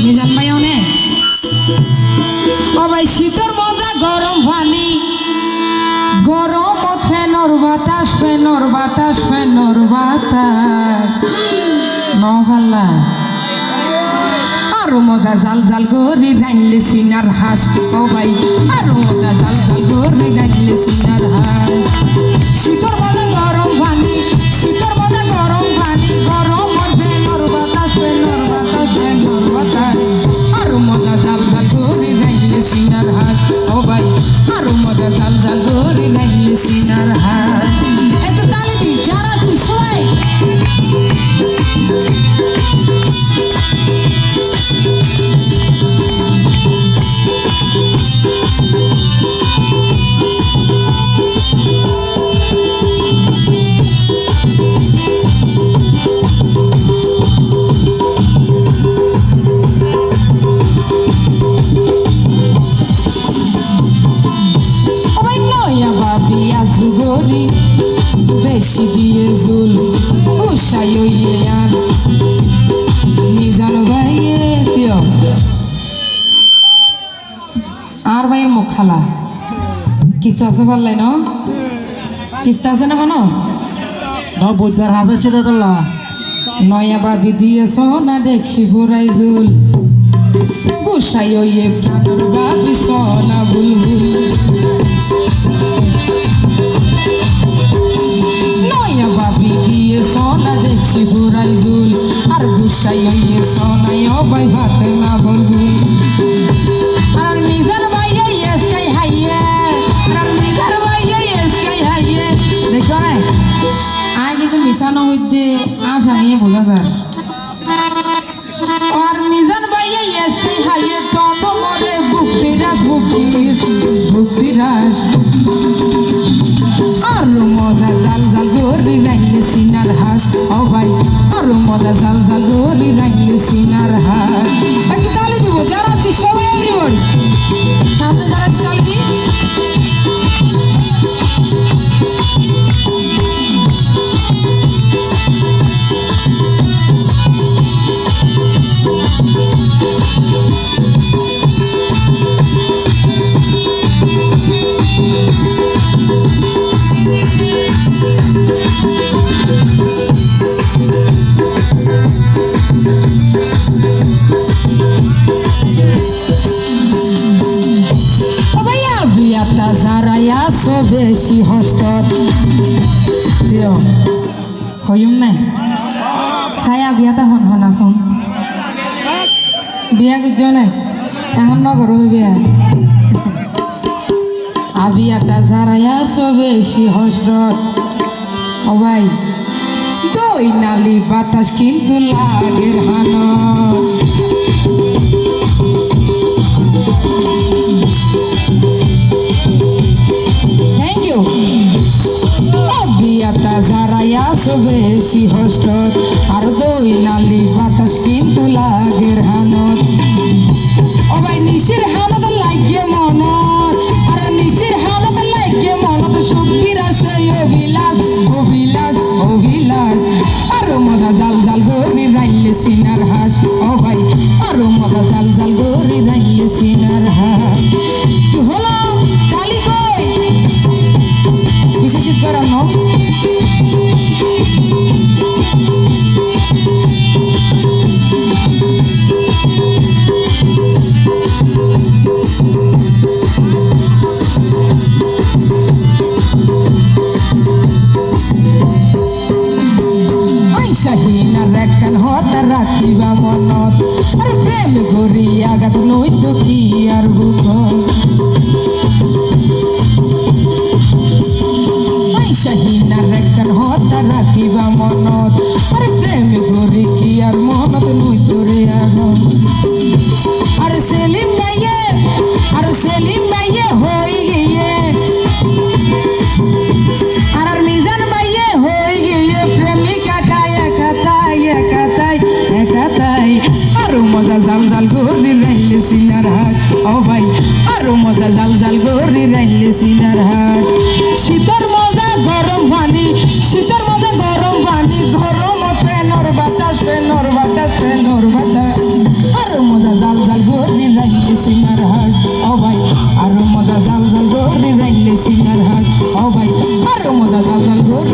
মিজান ভাই অনেক ও ভাই শীতর মজা গরম পানি গরম ফেনর বাতাস ফেনর বাতাস ফেনর বাতাস নভাল্লা আরো মজা জাল জাল গরি রাইলে সিনার হাঁস ও ভাই আরো মজা জাল জাল গরি রাইলে সিনার হাঁস শীতর মজা গরম পানি শীতর মজা গরম পানি গরম ফেনর বাতাস ফেনর বাতাস ফেনর বাতাস আরো মজা জাল জাল গরি রাইলে সিনার হাঁস ও ভাই আরো মজা জাল জাল গরি রাইলে সিনার হাঁস এত তালি দি যারা সবাই বেশি দিয়ে জুল উষাই আর মিজান ভাইয়ে দিও আর ভাইয়ের মুখ খালা কিছু আছে পারলাই ন কিস্তা আছে না কোনো বুধবার হাজার ছিল তোলা নয়া বাবি দিয়েছ না দেখছি ফুরাই জুল গুসাই প্রাণর বাবি সনা বুলবুল নয়া বাবি দিয়ে সোনা দেখছি ফুরাই জুল আর গুসাই সোনাই ও ভাই ভাতে মা বুলবুল আর মিজান ভাই এসকাই হাইয়ে আর মিজান ভাই এসকাই হাইয়ে দেখো না আয় কিন্তু মিশানো হইতে আশা নিয়ে বোঝা যায় আর মিজান ভাই এসকাই হাইয়ে তব মরে ভুক্তিরাস ভুক্তিরাস আরো মজা জাল জাল গরি রাইলে সিনার হাঁস ও ভাই আরো মজা জাল জাল গরি রাইলে সিনার হাঁস একটু তালি দিব যারা আছি সবাই এভরিবডি সামনে যারা আছি তালি দি বেশি হস্ত দিও হইম না ছায়া বিয়াটা হন হন আসুন বিয়া গুজ নাই এখন নগর বিয়া আবিয়াটা যারাইয়া বেশি হস্ত ও ভাই দই নালি বাতাস কিন্তু লাগের হান বিয়াটা যারাইয়া বেশি হস্ত আর দই নালি বাতাস কিন্তু লাগের হানত ও ভাই নিশির হানত লাগে মনত আর নিশির হানত লাগে মনত শক্তির আসে অভিলাষ অভিলাষ অভিলাষ আরো মজা জাল জাল গরি রাইলে সিনার হাঁস ও ভাই আরো মজা জাল জাল গরি রাইলে সিনার হাঁস হলো কালি কই বিশেষিত করানো রাখিবা মনত আর প্রেম করি আঘাত নইতো কি আর বুক শাহিনার একখান হতা রাখিবা মনত আর প্রেম করি কি আর মনত নইতো রে আগুন আর সেলিম ভাইয়ে হই গিয়ে আর মিজান ভাইয়ে হই গিয়ে প্রেমিকা কায়া কাতাই একাতাই একাতাই আরো মজা জাল জাল গরি রাইলে সিনার হাট ও ভাই আরো মজা জাল জাল গরি রাইলে সিনার হাট শীতর মজা গরম পানি শীতর মজা গরম পানি গরম ফেনর বাতাস ফেনর বাতাস ফেনর বাতাস আরো মজা হাঁস ও ভাই আরো মজা জাল জাল গরি রাইলে সিনার হাঁস ও ভাই আরো মজা জাল জাল গরি